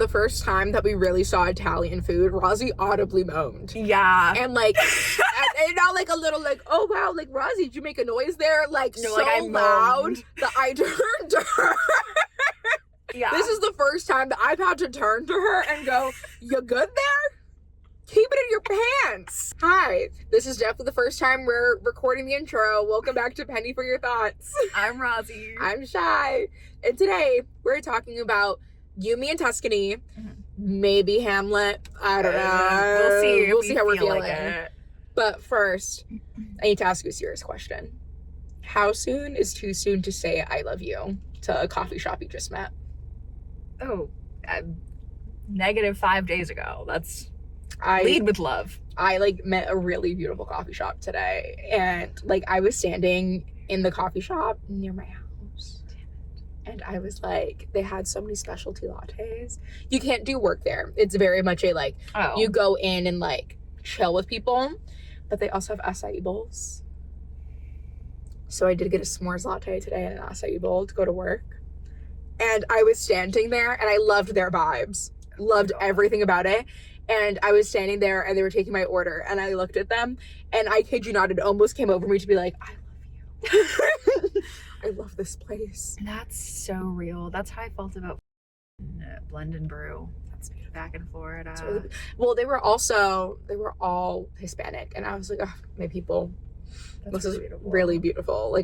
the first time that we really saw Italian food, Rozzy audibly moaned. Yeah. And like, and not like a little like, oh wow, like Rozzy, did you make a noise there? Like no, so like I loud that I turned to her. Yeah. This is the first time that I've had to turn to her and go, you good there? Keep it in your pants. Hi, this is definitely the first time we're recording the intro. Welcome back to Penny for Your Thoughts. I'm Rozzy. I'm Shy. And today we're talking about You, Me, and Tuscany. Mm-hmm. Maybe Hamlet. I don't know. We'll see. We'll see how we're feeling. Like but first, I need to ask you a serious question. How soon is too soon to say I love you to a coffee shop you just met? Oh, -5 days ago. Lead with love. I met a really beautiful coffee shop today, and I was standing in the coffee shop near my house. And I was like, they had so many specialty lattes. You can't do work there. It's very much a you go in and chill with people, but they also have acai bowls. So I did get a s'mores latte today and an acai bowl to go to work. And I was standing there and I loved their vibes. Loved everything about it. And I was standing there and they were taking my order and I looked at them and I kid you not, it almost came over me to be like, I love you. I love this place. That's so real. That's how I felt about Blend and Brew. That's beautiful. Back in Florida. Really, well, they were all Hispanic and I was like, oh, my people. This is really beautiful.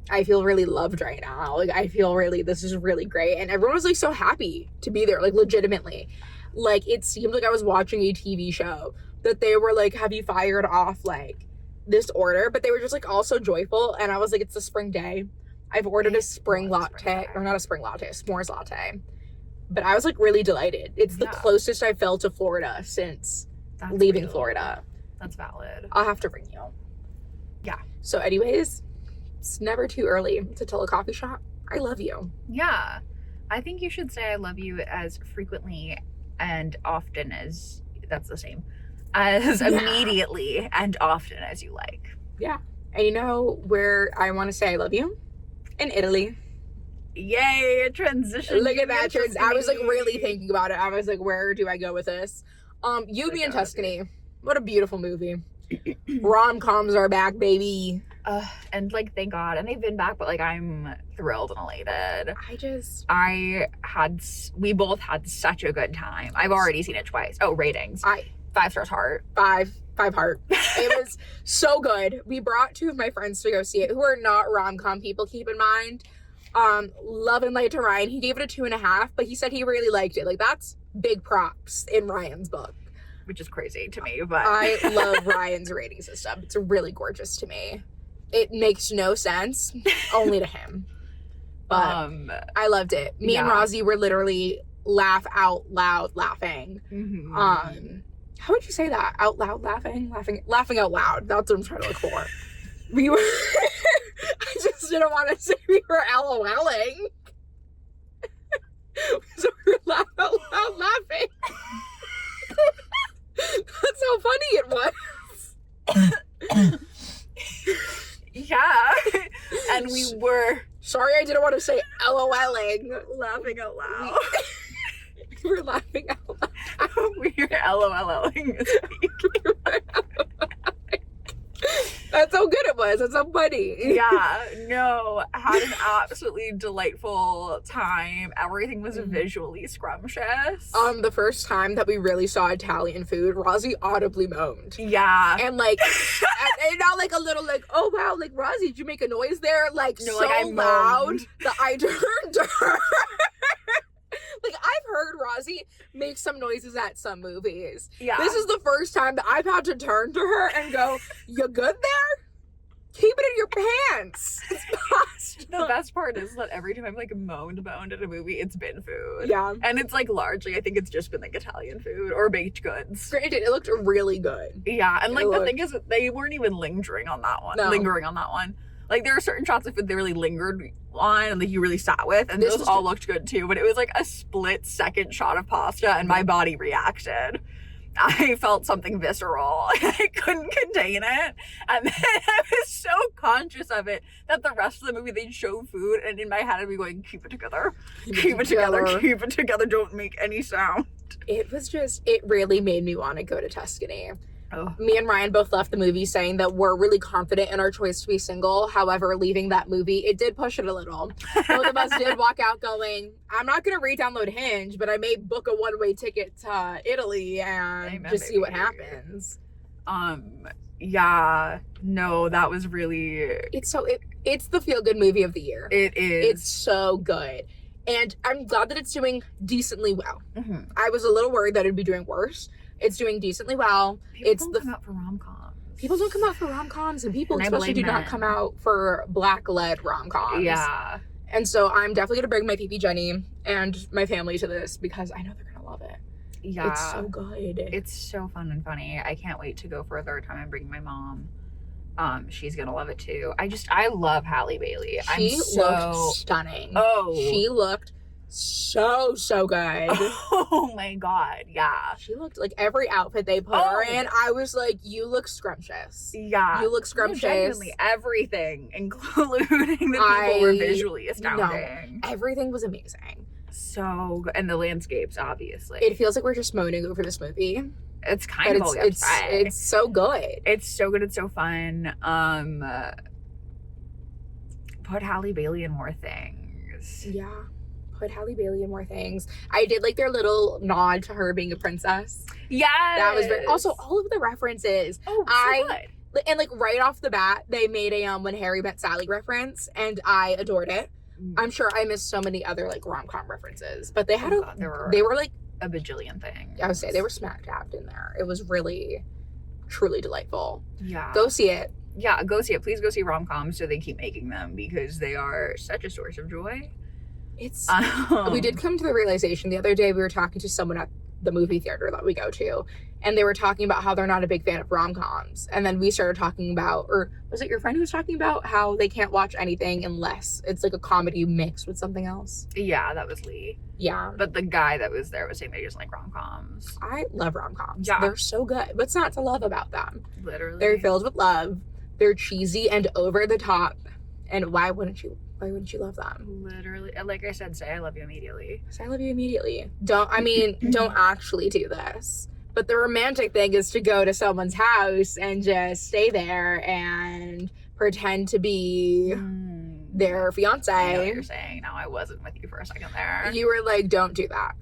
I feel really loved right now. I feel really, this is really great. And everyone was so happy to be there, legitimately. It seemed like I was watching a TV show, that they were have you fired off this order, but they were just all so joyful. And I was like, it's a spring day. I've ordered a spring latte, or not a spring latte, a s'mores latte. But I was really delighted. It's the closest I've felt to Florida since leaving Florida. That's valid. I'll have to bring you. Yeah. So anyways, it's never too early to tell a coffee shop, I love you. Yeah. I think you should say I love you as frequently and often as, that's the same, as immediately and often as you like. Yeah. And you know where I want to say I love you? In Italy. Yay, transition. Look at that. I was really thinking about it. I was like, where do I go with this? You, Me, and Tuscany. What a beautiful movie. Rom-coms are back, baby. And thank God. And they've been back, but I'm thrilled and elated. We both had such a good time. I've already seen it twice. Oh, ratings. 5 stars heart. 5 heart. It was so good. We brought 2 of my friends to go see it who are not rom-com people, keep in mind. Love and Light to Ryan. He gave it a 2.5, but he said he really liked it. That's big props in Ryan's book. Which is crazy to me, but I love Ryan's rating system. It's really gorgeous to me. It makes no sense, only to him. But I loved it. Me and Rozzy were literally laugh out loud laughing. Mm-hmm. How would you say that? Out loud laughing out loud. That's what I'm trying to look for. We were. I just didn't want to say we were LOLing. So we were laugh out loud laughing. That's how funny it was. Yeah. And we were. Sorry, I didn't want to say LOLing. Laughing out loud. We were laughing out loud. We were LOLing this week. That's how good it was. That's how funny. Yeah, no, had an absolutely delightful time. Everything was visually scrumptious. The first time that we really saw Italian food, Rozzy audibly moaned. Yeah. And and not a little oh wow, Rozzy, did you make a noise there? No, so loud that I turned to her. I've heard Rozzy make some noises at some movies. Yeah. This is the first time that I've had to turn to her and go, you good there? Keep it in your pants. The best part is that every time I've moaned at a movie, it's been food. Yeah. And it's largely, I think it's just been Italian food or baked goods. Granted, it looked really good. Yeah. And the thing is, they weren't even lingering on that one. There are certain shots of food they really lingered on and you really sat with, and those all looked good too. But it was a split second shot of pasta, and my body reacted. I felt something visceral. I couldn't contain it. And then I was so conscious of it that the rest of the movie they'd show food, and in my head I'd be going, keep it together. Keep it together. Keep it together. Don't make any sound. It was just, it really made me want to go to Tuscany. Oh. Me and Ryan both left the movie saying that we're really confident in our choice to be single. However, leaving that movie, it did push it a little. Both of us did walk out going, I'm not going to re-download Hinge, but I may book a one-way ticket to Italy and just see what happens. Yeah, no, that was really... It's the feel-good movie of the year. It is. It's so good. And I'm glad that it's doing decently well. Mm-hmm. I was a little worried that it'd be doing worse. It's doing decently well. People don't come out for rom-coms. People don't come out for rom-coms, and people especially do not come out for Black-led rom-coms. Yeah. And so I'm definitely going to bring my PP Jenny and my family to this because I know they're going to love it. Yeah. It's so good. It's so fun and funny. I can't wait to go for a third time and bring my mom. She's going to love it too. I love Halle Bailey. She looked stunning. Oh. She looked so good. Oh my God, yeah. She looked like every outfit they put her in, I was like, you look scrumptious. Yeah. You look scrumptious. Genuinely everything, including the people were visually astounding. No, everything was amazing. So good. And the landscapes, obviously. It feels like we're just moaning over this movie. It's kind of it's so good. It's so good. It's so fun. Put Halle Bailey in more things. Yeah. Put Halle Bailey in more things. I did like their little nod to her being a princess. Yes. That was very, also all of the references. Oh, so good. And like right off the bat, they made a When Harry Met Sally reference, and I adored it. I'm sure I missed so many other like rom-com references, but they had they were like a bajillion things. I would say they were smack dabbed in there. It was really, truly delightful. Yeah. Go see it. Yeah, go see it. Please go see rom-coms so they keep making them because they are such a source of joy. It's we did come to the realization the other day. We were talking to someone at the movie theater that we go to, and they were talking about how they're not a big fan of rom-coms, and then we started talking about, or was it your friend who was talking about how they can't watch anything unless it's like a comedy mixed with something else? Yeah, that was Lee. Yeah, but the guy that was there was saying they just like rom-coms. I love rom-coms. Yeah, they're so good. What's not to love about them? Literally, they're filled with love. They're cheesy and over the top, and why wouldn't you love them? Literally. Like I said, say I love you immediately. Say I love you immediately. Don't actually do this. But the romantic thing is to go to someone's house and just stay there and pretend to be their fiance. I know what you're saying. No, I wasn't with you for a second there. You were like, don't do that.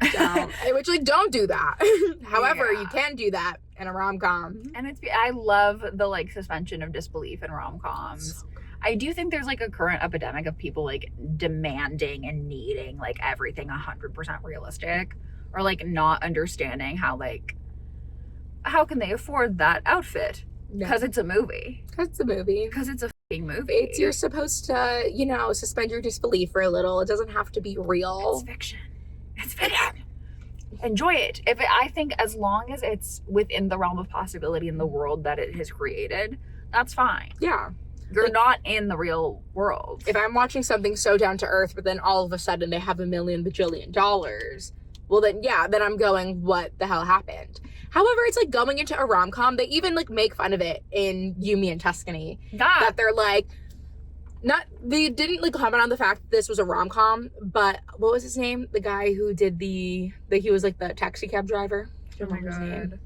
Don't do that. However, you can do that in a rom-com. And I love the like suspension of disbelief in rom-coms. So I do think there's like a current epidemic of people like demanding and needing like everything 100% realistic, or like not understanding how can they afford that outfit? Because it's a movie. Because it's a movie. Because it's a fucking movie. You're supposed to, suspend your disbelief for a little. It doesn't have to be real. It's fiction. It's fiction. Enjoy it. I think as long as it's within the realm of possibility in the world that it has created, that's fine. Yeah. You're not in the real world. If I'm watching something so down to earth, but then all of a sudden they have $1 million bajillion, well then, yeah, then I'm going, what the hell happened? However, it's like going into a rom-com. They even like make fun of it in You, Me, and Tuscany. That they're like, they didn't like comment on the fact that this was a rom-com, but what was his name? The guy who did he was like the taxi cab driver. Oh my God.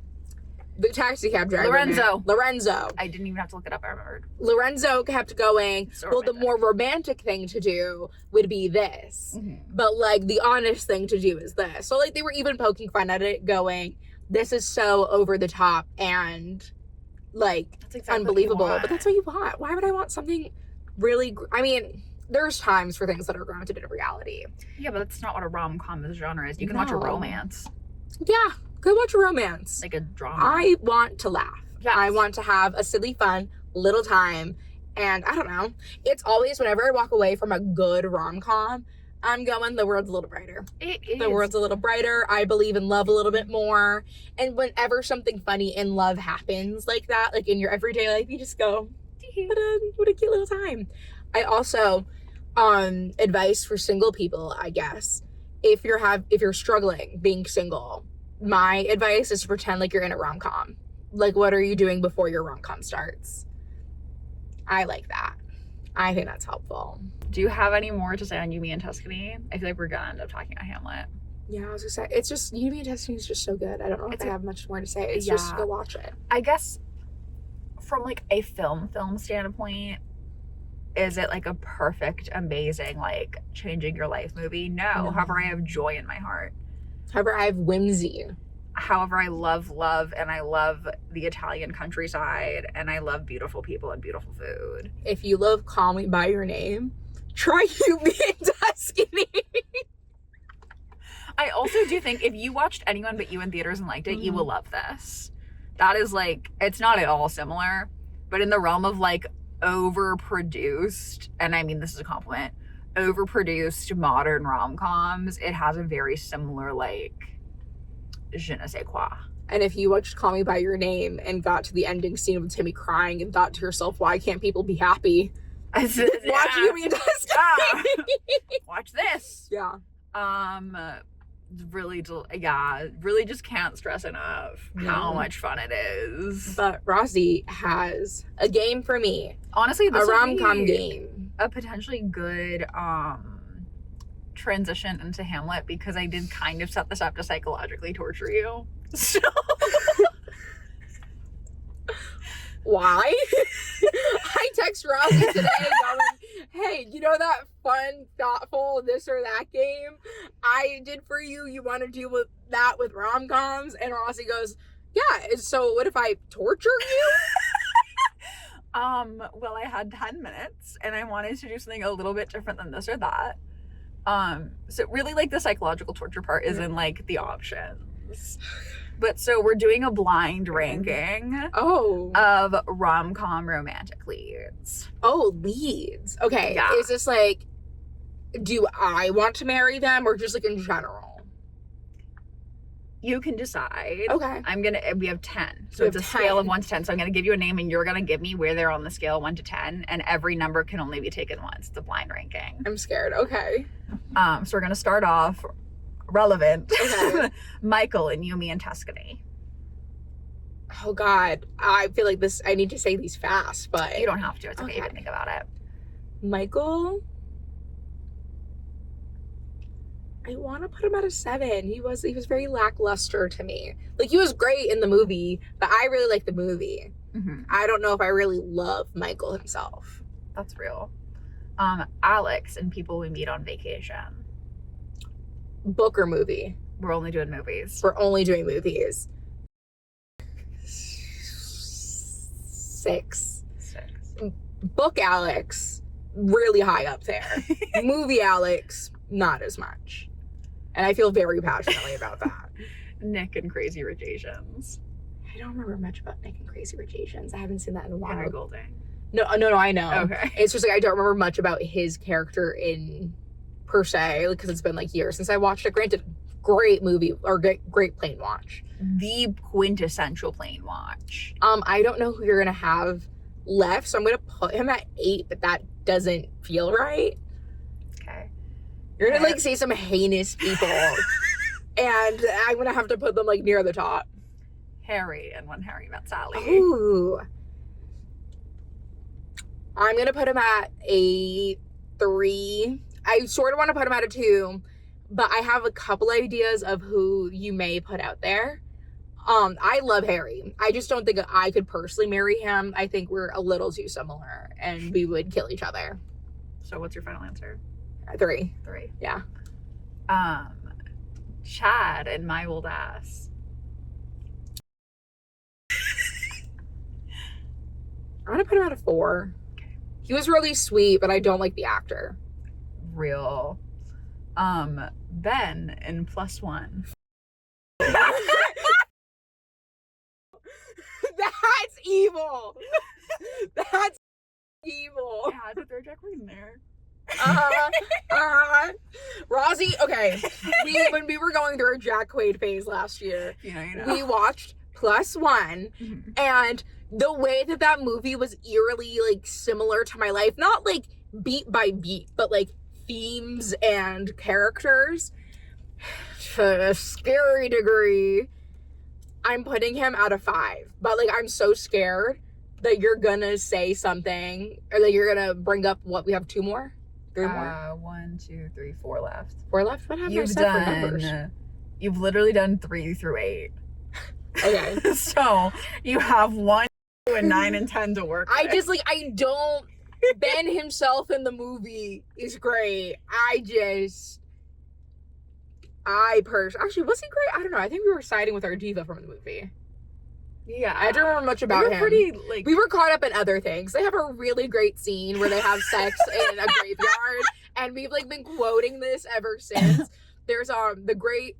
The taxi cab driver. Lorenzo. I didn't even have to look it up. I remembered. Lorenzo kept going, so well, the more romantic thing to do would be this. Mm-hmm. But, like, the honest thing to do is this. So, like, they were even poking fun at it, going, this is so over the top and, like, that's exactly unbelievable. But that's what you want. Why would I want something really... I mean, there's times for things that are grounded in reality. Yeah, but that's not what a rom-com genre is. You can watch a romance. Yeah. Go watch a romance. Like a drama. I want to laugh. Yes. I want to have a silly, fun little time. And I don't know. It's always whenever I walk away from a good rom-com, I'm going, the world's a little brighter. It is. The world's a little brighter. I believe in love a little bit more. And whenever something funny in love happens like that, like in your everyday life, you just go, what a cute little time. I also, advice for single people, I guess. If you're struggling being single, my advice is to pretend like you're in a rom-com. Like, what are you doing before your rom-com starts? I like that. I think that's helpful. Do you have any more to say on You, Me, and Tuscany? I feel like we're gonna end up talking about Hamlet. Yeah, I was gonna say, it's just, You, Me, and Tuscany is just so good. I don't know if I have much more to say. It's yeah. just go watch it. I guess from like a film standpoint, is it like a perfect, amazing, like changing your life movie? No. However, I have joy in my heart. However, I have whimsy. However, I love and I love the Italian countryside and I love beautiful people and beautiful food. If you love Call Me By Your Name, try You, Me, and Tuscany. I also do think if you watched Anyone But You in theaters and liked it, you will love this. That is like, it's not at all similar, but in the realm of like overproduced, and I mean this is a compliment, overproduced modern rom-coms, it has a very similar like je ne sais quoi. And if you watched Call Me By Your Name and got to the ending scene with Timmy crying and thought to yourself, why can't people be happy? Watch You, Me, and Tuscany. Watch this. Yeah. Really just can't stress enough how much fun it is. But Rozzy has a game for me. Honestly, this a rom-com game. A potentially good transition into Hamlet, because I did kind of set this up to psychologically torture you. So why? I text Rozzy today going, hey, you know that fun, thoughtful, this or that game I did for you? You want to do that with rom-coms? And Rozzy goes, yeah, so what if I torture you? Well, I had 10 minutes and I wanted to do something a little bit different than this or that. So really like the psychological torture part is in like the options. But so we're doing a blind ranking of rom-com romantic leads. Oh, leads. Okay. Yeah. Is this like, do I want to marry them or just like in general? You can decide. Okay. We have 10. So it's a scale of 1 to 10. So I'm going to give you a name and you're going to give me where they're on the scale 1 to 10. And every number can only be taken once. It's a blind ranking. I'm scared. Okay. So we're going to start off relevant. Okay. Michael and You, Me, and Tuscany. Oh God. I feel like I need to say these fast, but. You don't have to. It's okay. You can think about it. Michael. I want to put him at a 7. He was very lackluster to me. Like, he was great in the movie, but I really like the movie. Mm-hmm. I don't know if I really love Michael himself. That's real. Alex and People We Meet on Vacation. Book or movie? We're only doing movies. We're only doing movies. 6. Book Alex, really high up there. Movie Alex, not as much. And I feel very passionately about that. Nick and Crazy Rich Asians. I don't remember much about Nick and Crazy Rich Asians. I haven't seen that in a while. Henry Golding. No, I know. Okay. It's just like I don't remember much about his character in per se, because it's been like years since I watched it. Granted, great movie or great plane watch. The quintessential plane watch. I don't know who you're gonna have left, so I'm gonna put him at 8, but that doesn't feel right. Okay. You're gonna like say some heinous people, and I'm gonna have to put them like near the top. Harry and When Harry Met Sally. Ooh. I'm gonna put him at a 3. I sort of want to put him at a 2, but I have a couple ideas of who you may put out there. I love Harry. I just don't think I could personally marry him. I think we're a little too similar and we would kill each other. So what's your final answer? 3. 3. Yeah. Chad and My Old Ass. I'm gonna put him at a 4. Okay. He was really sweet, but I don't like the actor. Real. Ben in Plus One. That's evil. That's evil. I had to throw Jacqueline there. Rozzy, okay. When we were going through our Jack Quaid phase last year, You know. we watched Plus One, and the way that movie was eerily like similar to my life, not like beat by beat, but like themes and characters. to a scary degree. I'm putting him at a 5. But, like, I'm so scared that you're gonna say something, or that you're gonna bring up what, we have 2 more? 3 more? 1, 2, 3, 4 left. 4 left? What have I said for numbers? You've literally done 3 through 8. Okay. So, you have 1, 2, and 9 and 10 to work with. I don't, Ben himself in the movie is great. Actually, was he great? I don't know. I think we were siding with our diva from the movie. Yeah. I don't remember much about him. We were caught up in other things. They have a really great scene where they have sex in a graveyard, and we've, like, been quoting this ever since. There's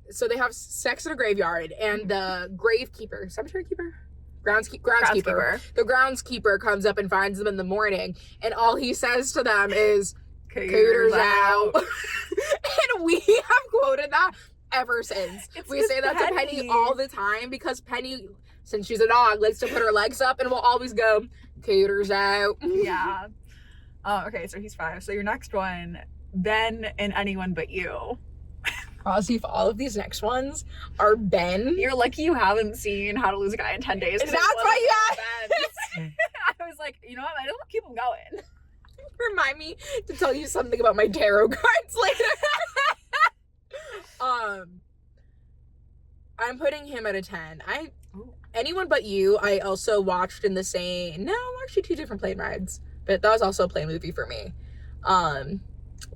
so they have sex in a graveyard, and the gravekeeper, cemetery keeper? Groundskeeper. The groundskeeper comes up and finds them in the morning, and all he says to them is, "Cooters out." And we have quoted that ever since. We say that to Penny all the time, because Penny, since she's a dog, likes to put her legs up, and will always go, "Cooters out." Yeah. Okay, so he's 5. So your next one, Ben and Anyone But You. Rozzy, if all of these next ones are Ben. You're lucky you haven't seen How to Lose a Guy in 10 Days. That's why you have. I was like, you know what? I don't keep them going. Remind me to tell you something about my tarot cards later. I'm putting him at a 10. Anyone But You, I also watched in the same, no, actually 2 different plane rides, but that was also a plane movie for me.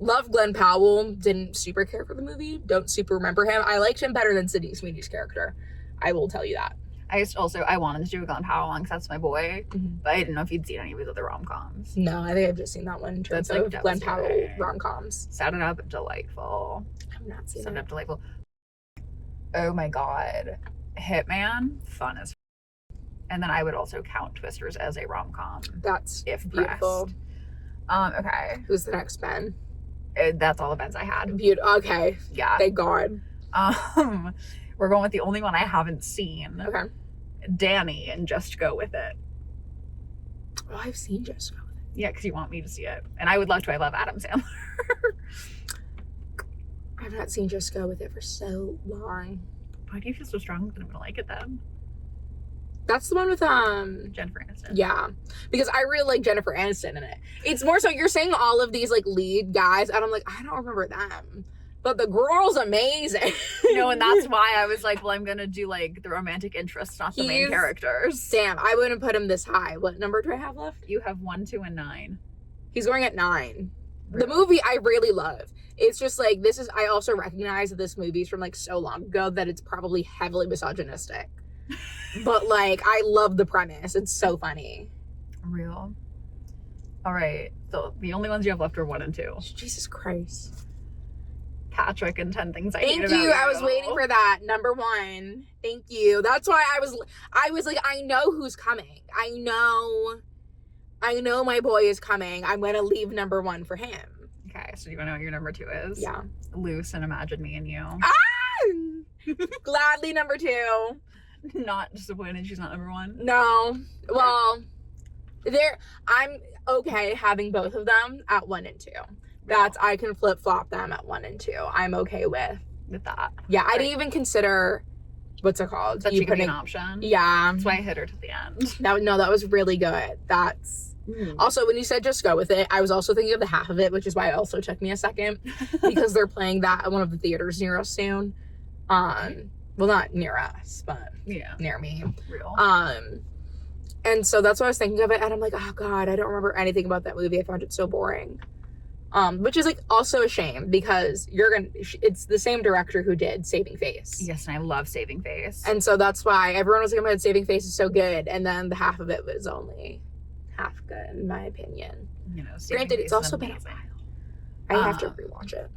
Love Glenn Powell, didn't super care for the movie, don't super remember him. I liked him better than Sydney Sweeney's character. I will tell you that. I wanted to do a Glenn Powell one because that's my boy, but I didn't know if you'd seen any of his other rom-coms. No, I think I've just seen that one in terms of like Glenn Powell rom-coms. Set It Up Delightful. I've not seen Set It Up Delightful. Oh my god. Hitman, fun as and then I would also count Twisters as a rom-com. That's if beautiful. Pressed. Okay. Who's the next Ben? That's all the Bens I had. Okay. Yeah. Thank God. We're going with the only one I haven't seen. Okay. Danny and Just Go With It. Oh, I've seen Just Go With It. Yeah, because you want me to see it. And I would love to. I love Adam Sandler. I've not seen Just Go With It for so long. Why do you feel so strong that I'm going to like it then? That's the one with Jennifer Aniston. Yeah, because I really like Jennifer Aniston in it. It's more so you're saying all of these like lead guys, and I'm like, I don't remember them, but the girl's amazing. And that's why I was like, well, I'm gonna do like the romantic interests, not the main characters. Damn, I wouldn't put him this high. What number do I have left? You have 1, 2, and 9. He's going at 9. Really? The movie I really love. It's just like I also recognize that this movie's from like so long ago that it's probably heavily misogynistic. But like I love the premise. It's so funny. Real. All right. So the only ones you have left are 1 and 2. Jesus Christ. Patrick and 10 Things I Hate Thank About you. You. I was waiting for that. Number 1. Thank you. That's why I was like, I know who's coming. I know my boy is coming. I'm gonna leave number 1 for him. Okay, so do you want to know what your number 2 is? Yeah. Loose and Imagine Me and You. Gladly number 2. Not disappointed she's not number 1. No. Well, I'm okay having both of them at 1 and 2. I can flip flop them at 1 and 2. I'm okay with that. Yeah, I didn't even consider what's it called? That she could be an option. Yeah. That's why I hit her to the end. That was really good. Also, when you said Just Go With It, I was also thinking of the half of it, which is why it also took me a second, because they're playing that at one of the theaters near us soon. Well, not near us, but near me. Real. And so that's what I was thinking of it, and I'm like, oh god, I don't remember anything about that movie. I found it so boring. Which is like also a shame, because it's the same director who did Saving Face. Yes, and I love Saving Face. And so that's why everyone was like, oh my god, Saving Face is so good, and then the half of it was only half good, in my opinion. Granted, it's also been a while. I have to rewatch it.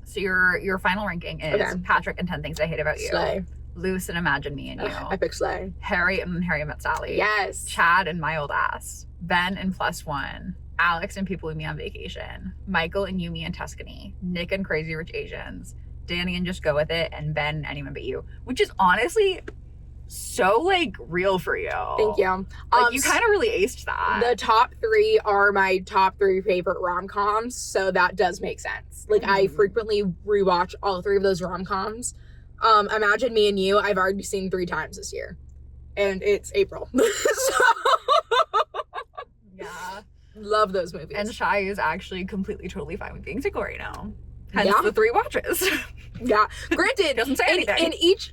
So your final ranking is Patrick and 10 Things I Hate About You. Slay. Loose and Imagine Me and You. I picked Slay. Harry and Harry Met Sally. Yes. Chad and My Old Ass. Ben and Plus One. Alex and People With Me on Vacation. Michael and Yumi and Tuscany. Nick and Crazy Rich Asians. Danny and Just Go With It. And Ben and Anyone But You. Which is honestly so like real for you. Thank you. Like you kind of really aced that. The top 3 are my top 3 favorite rom-coms, so that does make sense. Like I frequently rewatch all 3 of those rom-coms. Imagine Me and You, I've already seen 3 times this year. And it's April. So Yeah. love those movies. And Shy is actually completely, totally fine with being single right now. Hence Yeah. the 3 watches. Yeah. Granted, Doesn't say anything. in each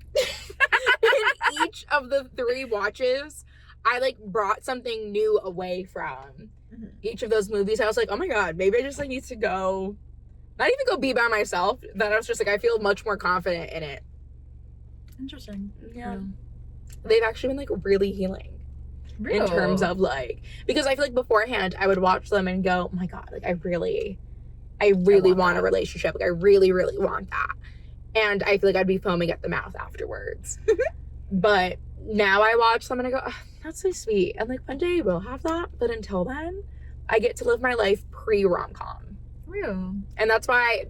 of the 3 watches, I like brought something new away from each of those movies. I was like, oh my God, maybe I just like need to go, not even go be by myself. Then I was just like, I feel much more confident in it. Interesting. Yeah. They've actually been like really healing. Really? In terms of like, because I feel like beforehand I would watch them and go, oh my God, like I really want a relationship. Like I really, really want that. And I feel like I'd be foaming at the mouth afterwards. But now I watch them and I go, oh, that's so sweet. And like one day we'll have that. But until then, I get to live my life pre-rom-com. Real. And that's why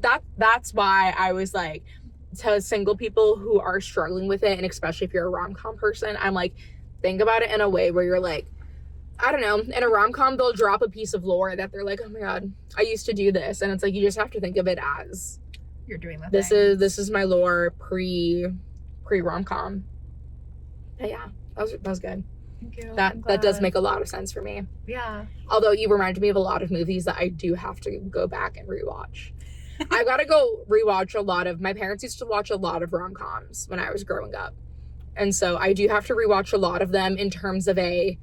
I was like, to single people who are struggling with it, and especially if you're a rom-com person, I'm like, think about it in a way where you're like, I don't know, in a rom-com they'll drop a piece of lore that they're like, oh my God, I used to do this. And it's like, you just have to think of it as You're doing that. this is my lore pre rom-com. But yeah, that was good. Thank you. That does make a lot of sense for me. Yeah. Although you reminded me of a lot of movies that I do have to go back and rewatch. I gotta go rewatch a lot of, my parents used to watch a lot of rom-coms when I was growing up. And so I do have to rewatch a lot of them in terms of a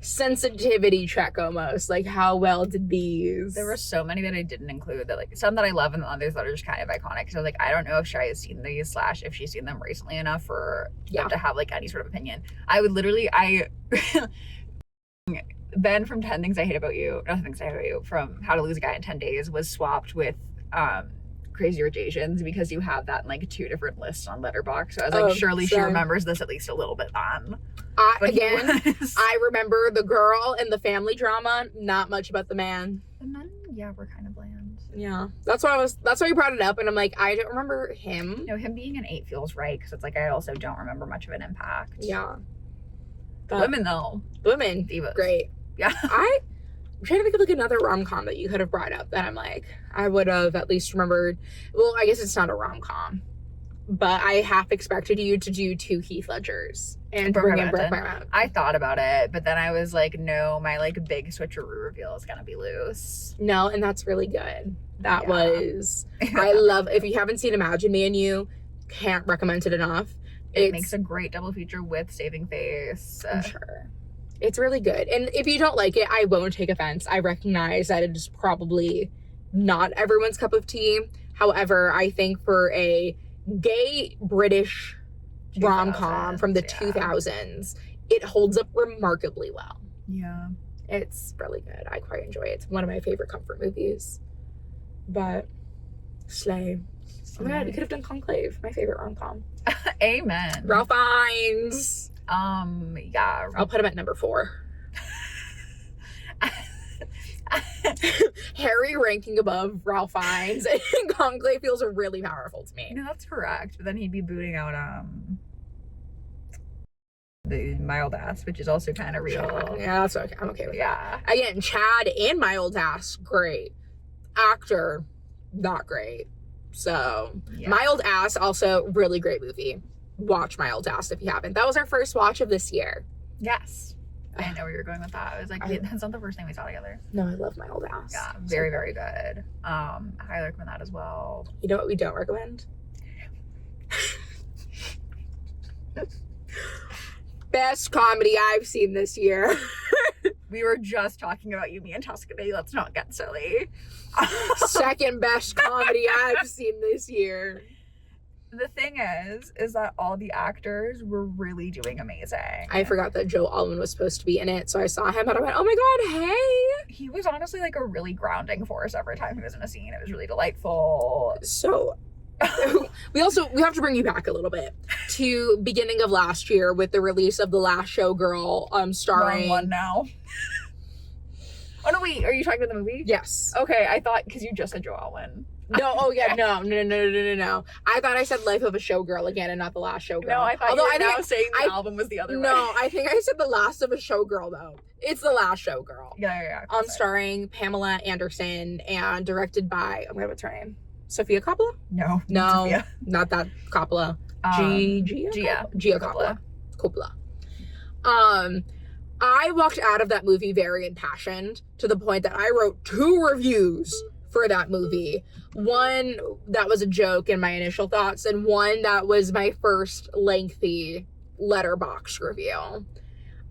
sensitivity check almost. Like, how well did these... There were so many that I didn't include, that like some that I love and others that are just kind of iconic. So like, I don't know if Shy has seen these / if she's seen them recently enough for them to have like any sort of opinion. I would literally, Ben from 10 Things I Hate About You, Nothing Things I Hate About You, from How to Lose a Guy in 10 Days was swapped with Crazy Rich Asians, because you have that in like 2 different lists on Letterboxd. So I was like, surely she remembers this at least a little bit then. I remember the girl and the family drama, not much about the man. The men, yeah, were kind of bland. Yeah, that's why you brought it up, and I'm like, I don't remember him. No, him being an 8 feels right, because it's like I also don't remember much of an impact. Yeah. The women though. Women. Divas. Great. Yeah. I'm trying to think of like another rom-com that you could have brought up that I'm like, I would have at least remembered. Well, I guess it's not a rom-com, but I half expected you to do 2 Heath Ledgers and bring in Brokeback Mountain. I thought about it, but then I was like, no, my like big switcheroo reveal is gonna be loose. No, and that's really good. That was, I love, if you haven't seen Imagine Me and You, can't recommend it enough. It makes a great double feature with Saving Face. I'm sure. It's really good. And if you don't like it, I won't take offense. I recognize that it is probably not everyone's cup of tea. However, I think for a gay British rom-com from the 2000s, it holds up remarkably well. Yeah. It's really good. I quite enjoy it. It's one of my favorite comfort movies. But slay. Oh my God, we could have done Conclave, my favorite rom-com. Amen. Ralph Fiennes. Yeah. I'll put him at number 4. Harry ranking above Ralph Fiennes and Conclave feels really powerful to me. No, that's correct. But then he'd be booting out the Mild Ass, which is also kind of real. Yeah, that's okay. I'm okay with that. Again, Chad and Mild Ass, great. Actor, not great. So, Mild Ass, also really great movie. Watch Mild Ass if you haven't. That was our first watch of this year. Yes. I didn't know where you were going with that. I was like, that's not the first thing we saw together. No, I love Mild Ass. Yeah, very, very good. I highly recommend that as well. You know what we don't recommend? Best comedy I've seen this year. We were just talking about You, Me, and Tuscany. Let's not get silly. Second best comedy I've seen this year. The thing is that all the actors were really doing amazing. I forgot that Joe Alwyn was supposed to be in it, so I saw him and I went, oh my God, hey! He was honestly like a really grounding force every time he was in a scene. It was really delightful. So, we have to bring you back a little bit to beginning of last year with the release of The Last Showgirl, starring... Wrong one now. Oh no, wait, are you talking about the movie? Yes. Okay, I thought, because you just said Joe Alwyn. No, oh yeah, no. I thought I said Life of a Showgirl again and not The Last Showgirl. No, I thought you were now saying the album was the other way. No, I think I said The Last of a Showgirl though. It's The Last Showgirl. Yeah. Starring Pamela Anderson and directed by, what's her name? Sofia Coppola? No, not that Coppola. Gia Coppola. I walked out of that movie very impassioned, to the point that I wrote 2 reviews for that movie. One that was a joke in my initial thoughts, and one that was my first lengthy Letterboxd review.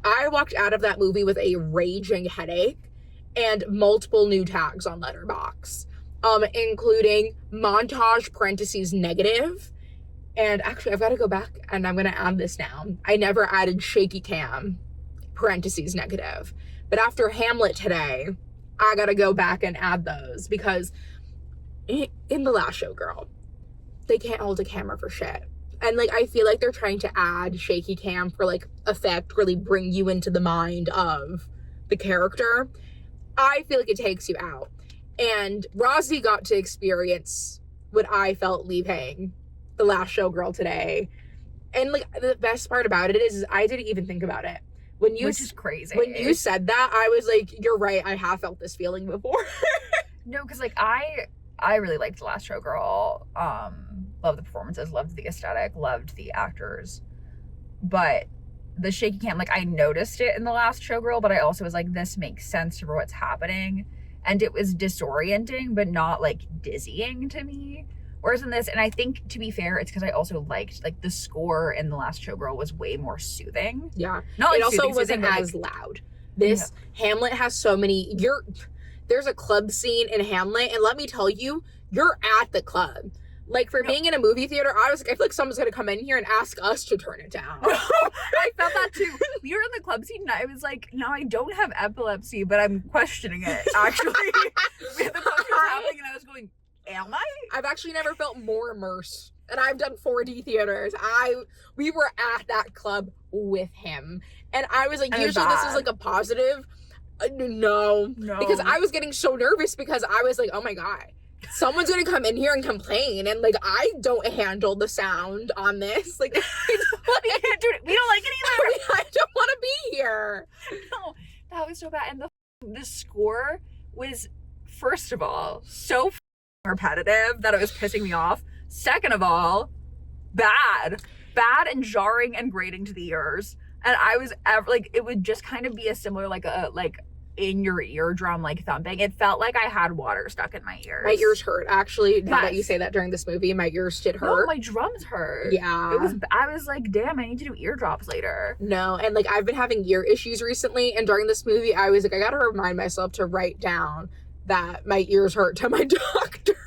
I walked out of that movie with a raging headache and multiple new tags on Letterboxd, including montage parentheses negative. And actually, I've got to go back and I'm going to add this now. I never added shaky cam parentheses negative. But after Hamlet today, I got to go back and add those, because in The Last Showgirl, they can't hold a camera for shit. And like, I feel like they're trying to add shaky cam for like effect, really bring you into the mind of the character. I feel like it takes you out. And Rozzy got to experience what I felt leaving The Last Showgirl today. And like, the best part about it is I didn't even think about it. Which is crazy. When you said that, I was like, you're right, I have felt this feeling before. No, because like I really liked The Last Showgirl. Loved the performances, loved the aesthetic, loved the actors. But the shaky cam, like, I noticed it in The Last Showgirl, but I also was like, this makes sense for what's happening. And it was disorienting, but not like dizzying to me. Whereas in this, and I think, to be fair, it's because I also liked, like, the score in The Last Showgirl was way more soothing. Yeah. Not like it also soothing, wasn't as loud. This Hamlet has so many, there's a club scene in Hamlet, and let me tell you, you're at the club. Like, for being in a movie theater, I was like, I feel like someone's gonna come in here and ask us to turn it down. I felt that too. We were in the club scene, and I was like, now I don't have epilepsy, but I'm questioning it, actually. The club scene was happening, and I was going, am I? I've actually never felt more immersed. And I've done 4D theaters. We were at that club with him. And I was like, usually this is like a positive. No. Because I was getting so nervous, because I was like, oh my God, someone's going to come in here and complain. And like, I don't handle the sound on this. Like, dude, we don't like it either. I don't want to be here. No, that was so bad. And the score was, first of all, so repetitive that it was pissing me off. Second of all, bad and jarring and grating to the ears. And I was like, it would just kind of be a similar, like a in your eardrum, like thumping. It felt like I had water stuck in my ears. My ears hurt, actually. Now that you say that during this movie, my ears did hurt. No, my drums hurt. Yeah. I was like, damn, I need to do eardrops later. No, and like, I've been having ear issues recently, and during this movie, I was like, I gotta remind myself to write down that my ears hurt to my doctor.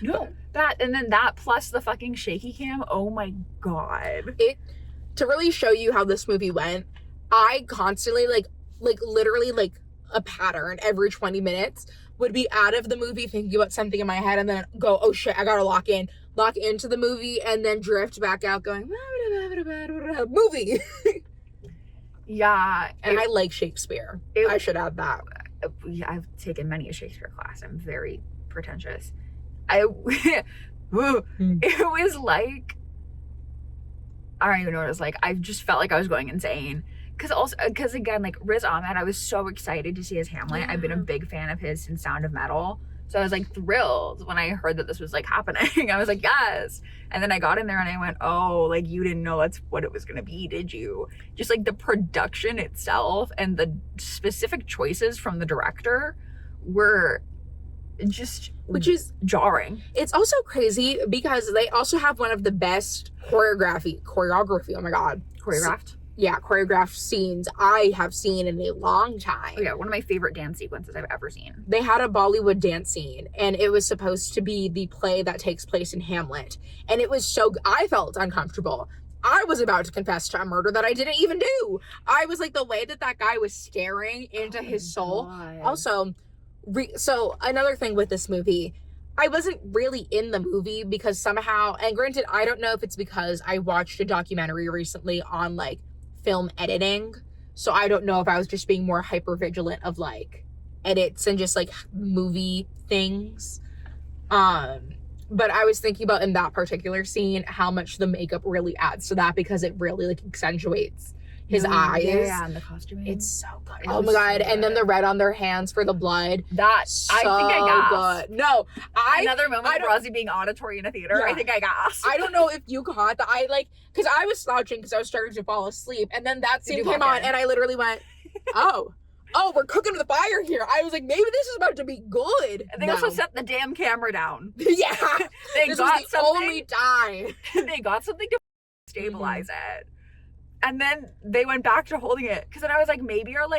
No, that plus the fucking shaky cam. Oh my God. To really show you how this movie went, I constantly like literally like a pattern every 20 minutes would be out of the movie thinking about something in my head, and then go, oh shit, I gotta lock into the movie, and then drift back out going movie. Yeah. And I like Shakespeare. I should add that. Yeah, I've taken many a Shakespeare class. I'm very pretentious. It was like, I don't even know what it was like. I just felt like I was going insane. Because again, like, Riz Ahmed, I was so excited to see his Hamlet. Yeah. I've been a big fan of his since Sound of Metal. So I was like thrilled when I heard that this was like happening. I was like, yes. And then I got in there and I went, oh, like, you didn't know that's what it was going to be, did you? Just like the production itself and the specific choices from the director were just, which is jarring. It's also crazy because they also have one of the best choreography. Oh my God. Choreographed scenes I have seen in a long time. Oh yeah, one of my favorite dance sequences I've ever seen. They had a Bollywood dance scene, and it was supposed to be the play that takes place in Hamlet. And it was I felt uncomfortable. I was about to confess to a murder that I didn't even do. I was like, the way that guy was staring into his soul. God. Also, so another thing with this movie, I wasn't really in the movie because somehow, and granted, I don't know if it's because I watched a documentary recently on like film editing, so I don't know if I was just being more hyper vigilant of like edits and just like movie things, but I was thinking about in that particular scene how much the makeup really adds to that, because it really like accentuates his eyes. Yeah, and the costuming. It's so good. It Oh my was god. so And then good. the red on their hands for the blood. That, So I think I gasped. good. No, Another moment I of don't- Rozzy being auditory in a theater. Yeah. I think I gasped. I don't know if you caught that. Because I was slouching because I was starting to fall asleep. And then that scene you came walk on in? and I literally went, oh, we're cooking with fire here. I was like, maybe this is about to be good. And they No. also set the damn camera down. Yeah. They This got was the only time. They got something to stabilize it. And then they went back to holding it. Because then I was like, maybe our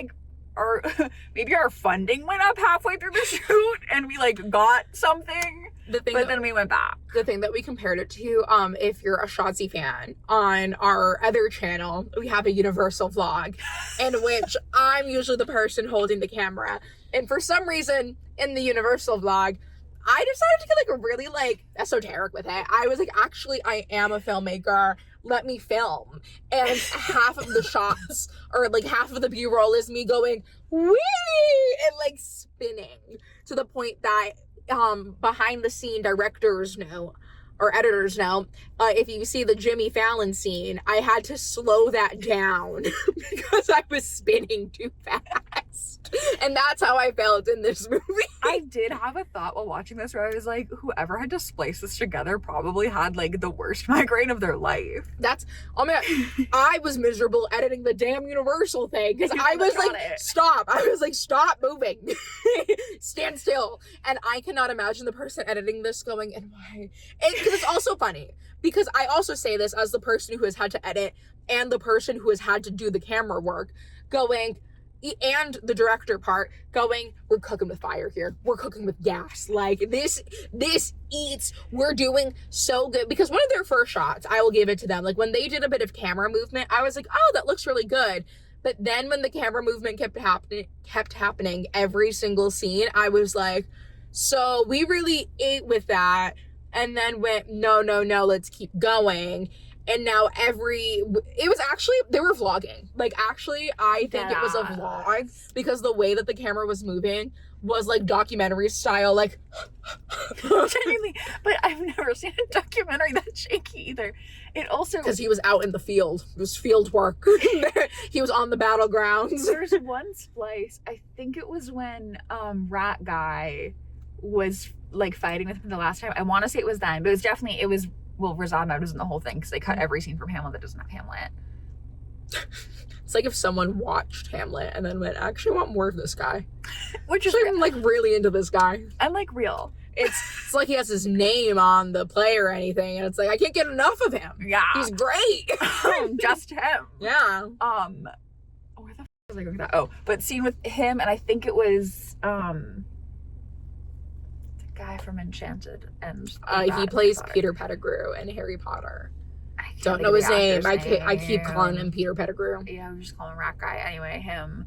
funding went up halfway through the shoot and we got something. But then we went back. The thing that we compared it to, if you're a Shotzi fan, on our other channel, we have a Universal vlog in which I'm usually the person holding the camera. And for some reason, in the Universal vlog, I decided to get really esoteric with it. I was like, actually, I am a filmmaker. Let me film. And half of the shots, or half of the B-roll, is me going, wee! And spinning to the point that behind the scene directors know, or editors know, if you see the Jimmy Fallon scene, I had to slow that down because I was spinning too fast. And that's how I felt in this movie. I did have a thought while watching this where I was like, whoever had to splice this together probably had the worst migraine of their life. Oh my god, I was miserable editing the damn Universal thing because I was stop. I was like, stop moving. Stand still. And I cannot imagine the person editing this going, and why? Because it's also funny. Because I also say this as the person who has had to edit and the person who has had to do the camera work, going, and the director part, going, we're cooking with fire here. We're cooking with gas. This eats. We're doing so good. Because one of their first shots, I will give it to them. When they did a bit of camera movement, I was like, oh, that looks really good. But then when the camera movement kept happening every single scene, I was like, so we really ate with that. And then went, no, let's keep going. And now it was actually, they were vlogging. I think it was a vlog because the way that the camera was moving was documentary style, Genuinely, but I've never seen a documentary that shaky either. It also, because he was out in the field. It was field work. He was on the battlegrounds. There's one splice. I think it was when Rat Guy was fighting with him the last time. I want to say it was then, but it was Riz Ahmed was in the whole thing because they cut every scene from Hamlet that doesn't have Hamlet. It's if someone watched Hamlet and then went, I actually want more of this guy. Which is I'm really into this guy. I'm real. It's he has his name on the play or anything, and it's I can't get enough of him. Yeah. He's great. Just him. Yeah. Where the f was I going with that? Oh, but scene with him, and I think it was the guy from Enchanted, and he plays Peter Pettigrew in Harry Potter. I can't Don't think know of his the name. actor's I keep calling him Peter Pettigrew. Yeah, we just call him Rat Guy. Anyway, him,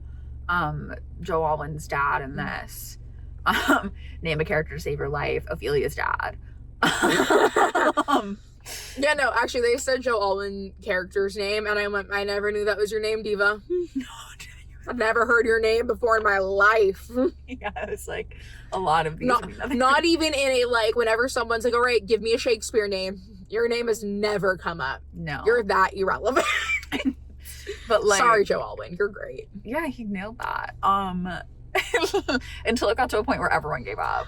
Joe Alwyn's dad in this. Name a character to save your life. Ophelia's dad. Yeah, no, actually, they said Joe Alwyn character's name, and I went, I never knew that was your name, Diva. No, I've never heard your name before in my life. yeah, it's a lot of these. Not even in a, whenever someone's all right, give me a Shakespeare name. Your name has never come up. No. You're that irrelevant. But sorry, Joe Alwyn, you're great. Yeah, he nailed that. Until it got to a point where everyone gave up.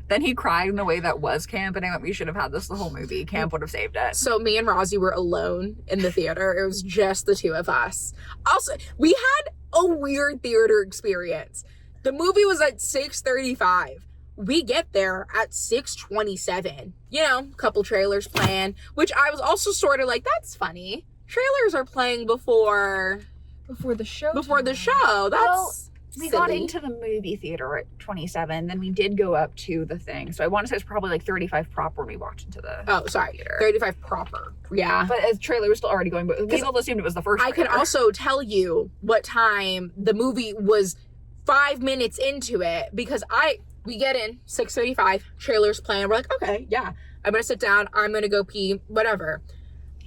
Then he cried in a way that was camp, and I went, we should have had this the whole movie. Camp would have saved it. So me and Rozzy were alone in the theater. It was just the two of us. Also, we had a weird theater experience. The movie was at 6:35. We get there at 6:27. A couple trailers playing, which I was also sort of that's funny. Trailers are playing before the show. That's we silly. got into the movie theater at 27. Then we did go up to the thing. So I want to say it's probably 35 proper when we walked into the theater. 35 proper. Yeah. But as trailer was still already going, but we all assumed it was the first trailer. I can also tell you what time the movie was 5 minutes into it because we get in 6:35, trailers playing. We're okay, yeah, I'm gonna sit down. I'm gonna go pee, whatever.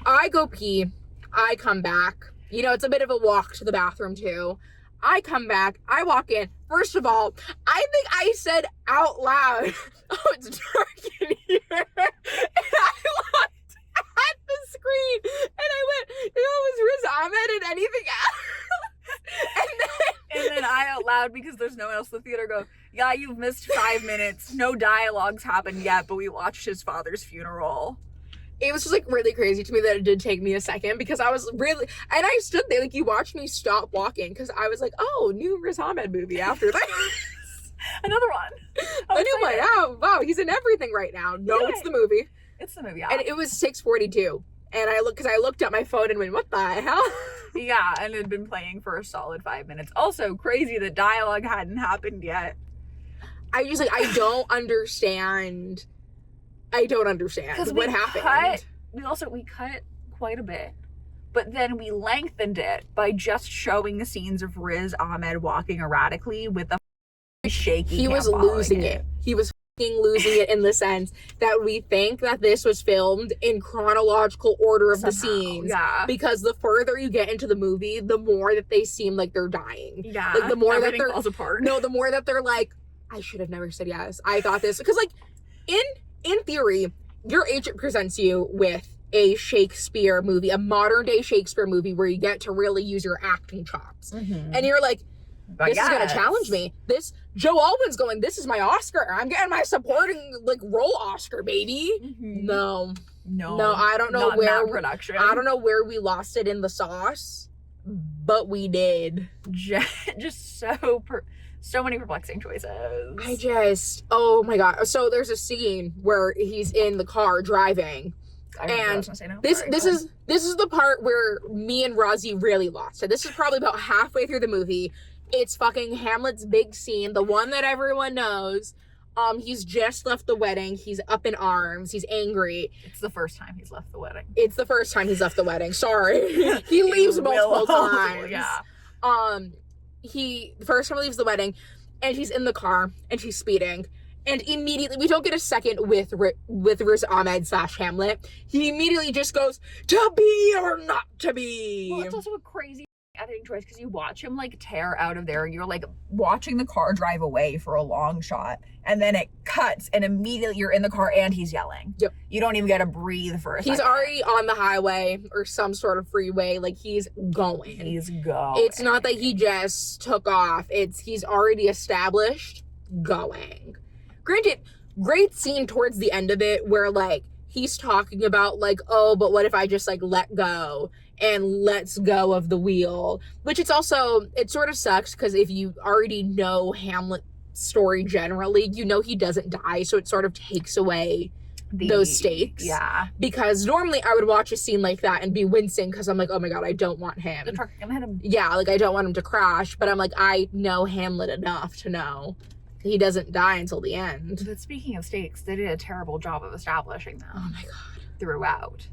I go pee. I come back. It's a bit of a walk to the bathroom too. I come back. I walk in. First of all, I think I said out loud, "Oh, it's dark in here." And I looked at the screen and I went, "Was Riz Ahmed in anything else?" loud because there's no one else in the theater, go, yeah, you've missed 5 minutes. No dialogues happened yet, but we watched his father's funeral. It was just like really crazy to me that it did take me a second because I was really, and I stood there, like you watched me stop walking because I was like, oh, new Riz Ahmed movie after that. Another one. A new one. Oh, wow, he's in everything right now. No, Yeah. it's the movie. It's the movie. Yeah. And it was 6:42. And I looked at my phone and went, what the hell? Yeah, and it had been playing for a solid 5 minutes. Also, crazy that dialogue hadn't happened yet. I don't understand. What happened. We cut quite a bit, but then we lengthened it by just showing the scenes of Riz Ahmed walking erratically with a shaky. He was losing it. He was losing it in the sense that we think that this was filmed in chronological order of the scenes. Yeah. Because the further you get into the movie, the more that they seem like they're dying. Yeah. Like the more everything that they're falls apart. No, the more that they're like, I should have never said yes. I thought this because like in theory, your agent presents you with a Shakespeare movie, a modern day Shakespeare movie where you get to really use your acting chops. Mm-hmm. And you're like, this is going to challenge me. Joe Alwyn's going, this is my Oscar. I'm getting my supporting like role Oscar, baby. Mm-hmm. No, No, I don't know not where in that production. I don't know where we lost it in the sauce, but we did. Just so many perplexing choices. Oh my God. So there's a scene where he's in the car driving. And this is the part where me and Rozzy really lost it. This is probably about halfway through the movie. It's fucking Hamlet's big scene, the one that everyone knows. He's just left the wedding. He's up in arms. He's angry. It's the first time he's left the wedding. Sorry. He leaves multiple times. Yeah. The first time he leaves the wedding, and he's in the car, and she's speeding. And immediately, we don't get a second with Riz Ahmed / Hamlet. He immediately just goes, to be or not to be. Well, it's also a crazy editing choice because you watch him like tear out of there and you're like watching the car drive away for a long shot and then it cuts and immediately you're in the car and he's yelling. Yep. You don't even get to breathe for a second. He's already on the highway or some sort of freeway. Like he's going. It's not that he just took off. He's already established going. Granted, great scene towards the end of it where like he's talking about like, oh, but what if I just like let go and lets go of the wheel, which it sort of sucks because if you already know Hamlet's story generally, you know he doesn't die, so it sort of takes away those stakes. Yeah. Because normally I would watch a scene like that and be wincing because I'm like, oh my God, I don't want him. The truck gonna hit him. Yeah, like I don't want him to crash, but I'm like, I know Hamlet enough to know he doesn't die until the end. But speaking of stakes, they did a terrible job of establishing them. Oh my God. Throughout.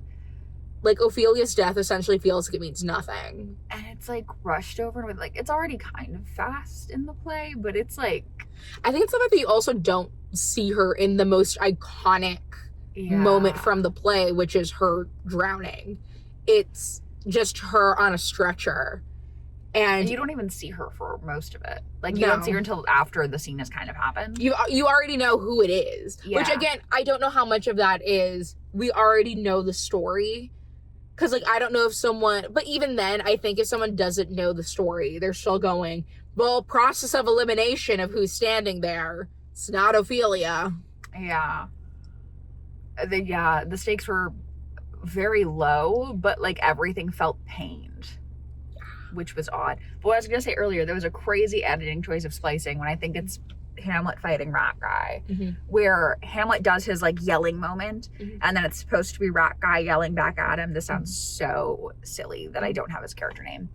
Like Ophelia's death essentially feels like it means nothing. And it's like rushed over with like, it's already kind of fast in the play, but it's like. I think it's the fact that you also don't see her in the most iconic moment from the play, which is her drowning. It's just her on a stretcher. And you don't even see her for most of it. Like, you don't see her until after the scene has kind of happened. You already know who it is. Yeah. Which, again, I don't know how much of that is we already know the story. Because, like, I don't know if someone... But even then, I think if someone doesn't know the story, they're still going, well, process of elimination of who's standing there. It's not Ophelia. Yeah. The stakes were very low, but, like, everything felt pained. Which was odd. But what I was going to say earlier, there was a crazy editing choice of splicing when I think it's Hamlet fighting Rat Guy, where Hamlet does his like yelling moment, and then it's supposed to be Rat Guy yelling back at him. This sounds so silly that I don't have his character name,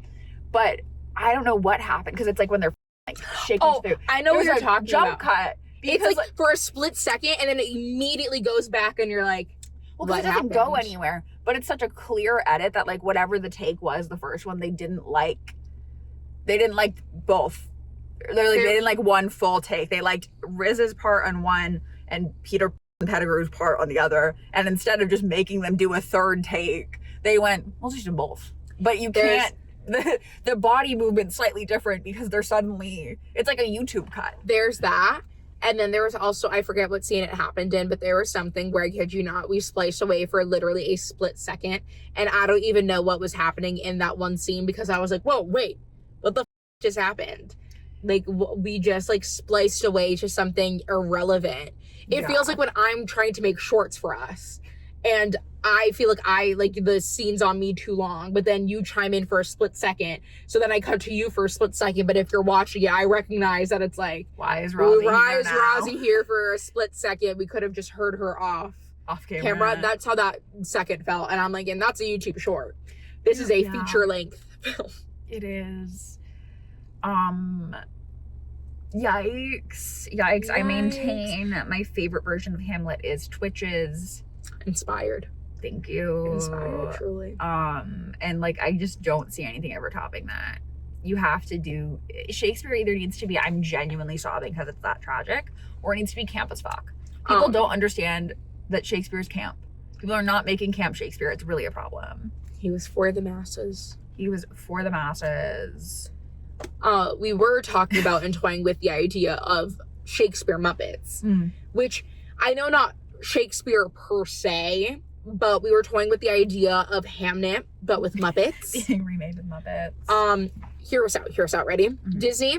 but I don't know what happened because it's like when they're like shaking through. I know what you're talking jump about. Cut. It's like for a split second, and then it immediately goes back, and you're like, well, because it doesn't go anywhere. But it's such a clear edit that like whatever the take was, the first one, they didn't like both. Literally, they didn't like one full take. They liked Riz's part on one and Peter Pettigrew's part on the other. And instead of just making them do a third take, they went, we'll just do both. But you can't. The body movement's slightly different because they're suddenly, it's like a YouTube cut. There's that. And then there was also, I forget what scene it happened in, but there was something where, I kid you not, we spliced away for literally a split second. And I don't even know what was happening in that one scene because I was like, whoa, wait, what the just happened? like we just like spliced away to something irrelevant. It feels like when I'm trying to make shorts for us and I feel like the scene's on me too long, but then you chime in for a split second, so then I cut to you for a split second, but if you're watching it, I recognize that it's like, why is Rozzy here for a split second? We could have just heard her off camera. That's how that second felt, and I'm like, and that's a YouTube short. This is a feature length film. It is. Yikes. I maintain my favorite version of Hamlet is Twitch's. Inspired. Thank you. Inspired, truly. And like, I just don't see anything ever topping that. You have to do, Shakespeare either needs to be, I'm genuinely sobbing because it's that tragic, or it needs to be camp as fuck. People don't understand that Shakespeare's camp. People are not making camp Shakespeare. It's really a problem. He was for the masses. He was for the masses. We were talking about and toying with the idea of Shakespeare Muppets, which I know not Shakespeare per se, but we were toying with the idea of Hamnet, but with Muppets. Being remade with Muppets. Hear us out. Ready? Disney,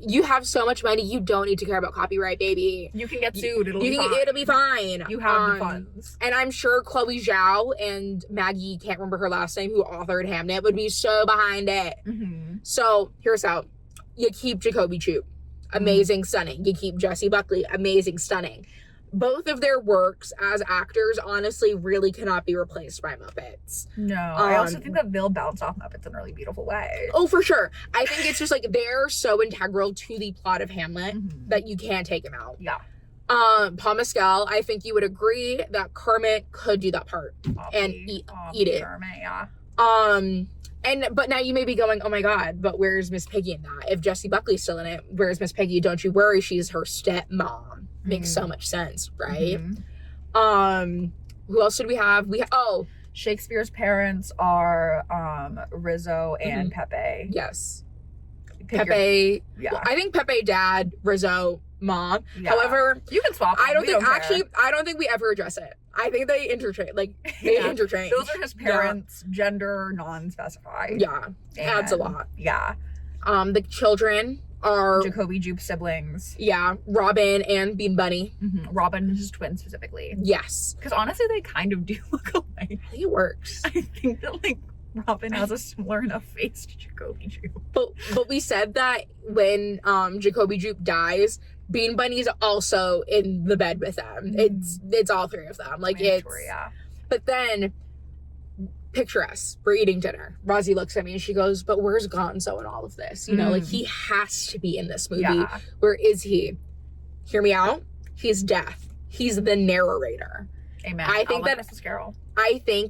you have so much money, you don't need to care about copyright, baby. You can get sued. It'll be fine. You have the funds. And I'm sure Chloe Zhao and Maggie, can't remember her last name, who authored Hamnet, would be so behind it. So, hear us out. You keep Jacoby Choop. Amazing, stunning. You keep Jessie Buckley. Amazing, stunning. Both of their works as actors honestly really cannot be replaced by Muppets. No. I also think that they'll bounce off Muppets in a really beautiful way. Oh, for sure. I think it's just like they're so integral to the plot of Hamlet that you can't take them out. Yeah. Paul Mescal, I think you would agree that Kermit could do that part and eat it. Kermit, yeah. But now you may be going, oh my God, but where's Miss Piggy in that? If Jessie Buckley's still in it, where's Miss Piggy? Don't you worry, she's her stepmom. Makes so much sense, right? Who else did we have? Shakespeare's parents are Rizzo and Pepe. Yes. Pepe. Yeah. I think Pepe dad, Rizzo mom. Yeah. However, you can swap them. I don't think we ever address it. I think they interchange. Interchange. Those are his parents, gender non-specified. Yeah. Adds a lot. Yeah. The children are Jacoby Jupe siblings. Yeah, Robin and Bean Bunny. Robin and his twin specifically. Yes. Because honestly, they kind of do look alike. I think it works. I think that Robin has a similar enough face to Jacoby Jupe. But we said that when Jacoby Jupe dies, Bean Bunny's also in the bed with them. It's all three of them. But then picture us, we're eating dinner. Rozzy looks at me and she goes, but where's Gonzo in all of this? You know, he has to be in this movie. Yeah. Where is he? Hear me out. He's deaf. He's the narrator. Amen. I think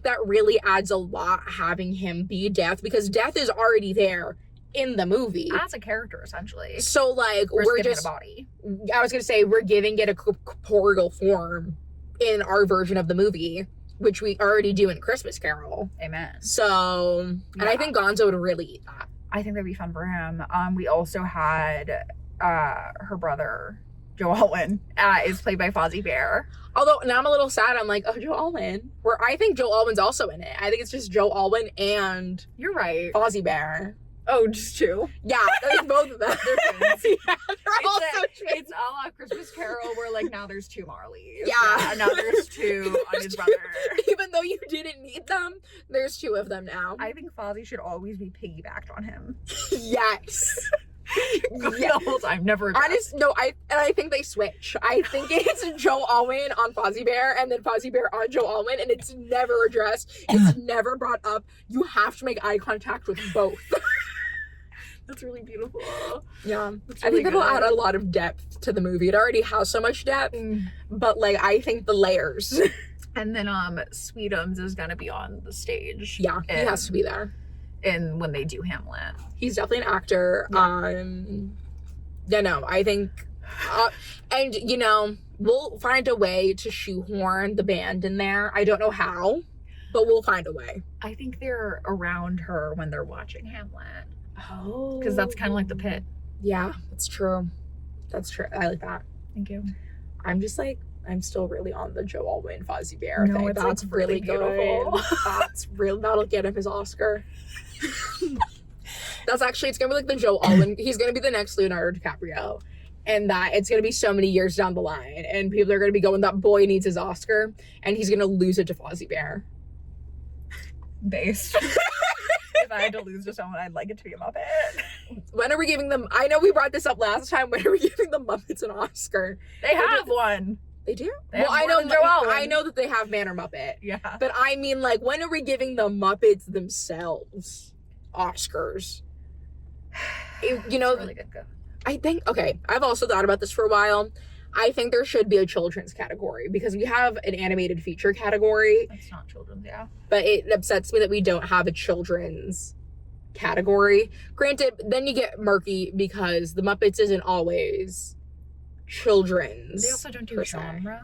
that really adds a lot having him be deaf, because death is already there in the movie as a character, essentially. So we're just a body. I was gonna say we're giving it a corporeal form in our version of the movie, which we already do in Christmas Carol. Amen. So, and I think Gonzo would really eat that. I think that'd be fun for him. We also had her brother, Joe Alwyn, is played by Fozzie Bear. Although now I'm a little sad. I'm like, oh, Joe Alwyn. I think Joe Alwyn's also in it. I think it's just Joe Alwyn and you're right, Fozzie Bear. Oh, just two? Yeah, there's both of them. They're twins. Yeah, they're also twins. It's a la Christmas Carol where now there's two Marleys. Yeah. Now there's two on his brother. Even though you didn't need them, there's two of them now. I think Fozzie should always be piggybacked on him. Yes. The whole time, never. I think they switch. I think it's Joe Alwyn on Fozzie Bear and then Fozzie Bear on Joe Alwyn, and it's never addressed. It's never brought up. You have to make eye contact with both. That's really beautiful. Yeah. Really I think it'll add a lot of depth to the movie. It already has so much depth, but I think the layers. And then Sweetums is gonna be on the stage. Yeah, he has to be there. And when they do Hamlet. He's definitely an actor. Yeah. I think and we'll find a way to shoehorn the band in there. I don't know how, but we'll find a way. I think they're around her when they're watching Hamlet. Oh. Because that's kind of like the pit. Yeah, that's true. I like that. Thank you. I'm just I'm still really on the Joe Alwyn Fozzie Bear thing. That's really beautiful. That's real. That'll get him his Oscar. That's actually, it's gonna be like the Joe Alwyn. He's gonna be the next Leonardo DiCaprio. And that it's gonna be so many years down the line. And people are gonna be going, that boy needs his Oscar. And he's gonna lose it to Fozzie Bear. Based. If I had to lose to someone, I'd like it to be a Muppet. When are we giving them, I know we brought this up last time, when are we giving the Muppets an Oscar? They have one. They do? They have more than Joe Alwyn. I know that they have Man or Muppet. Yeah. But I mean, like, when are we giving the Muppets themselves Oscars? You know, That's really good. I think, okay, I've also thought about this for a while. I think there should be a children's category because we have an animated feature category. It's not children's, yeah. But it upsets me that we don't have a children's category. Granted, then you get murky because the Muppets isn't always children's. They also don't do per se. genre.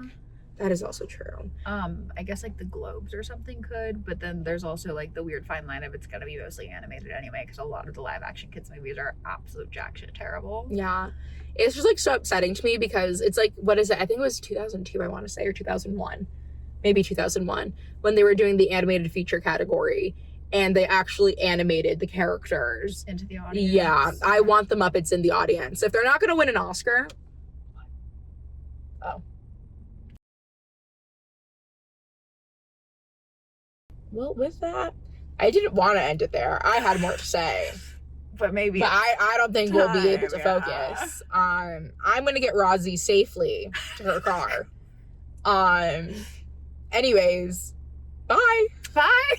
That is also true. I guess like the Globes or something could, but then there's also like the weird fine line of it's gonna be mostly animated anyway because a lot of the live action kids movies are absolute jack shit terrible. Yeah. It's just like so upsetting to me because it's like, what is it? I think it was 2002, I want to say, or 2001. Maybe 2001, when they were doing the animated feature category and they actually animated the characters Into the audience. Yeah, I want the Muppets in the audience. If they're not going to win an Oscar. Oh. Well, with that, I didn't want to end it there. I had more to say. But maybe. But I don't think we'll be able to yeah. focus. I'm going to get Rozzy safely to her car. Anyways, bye. Bye.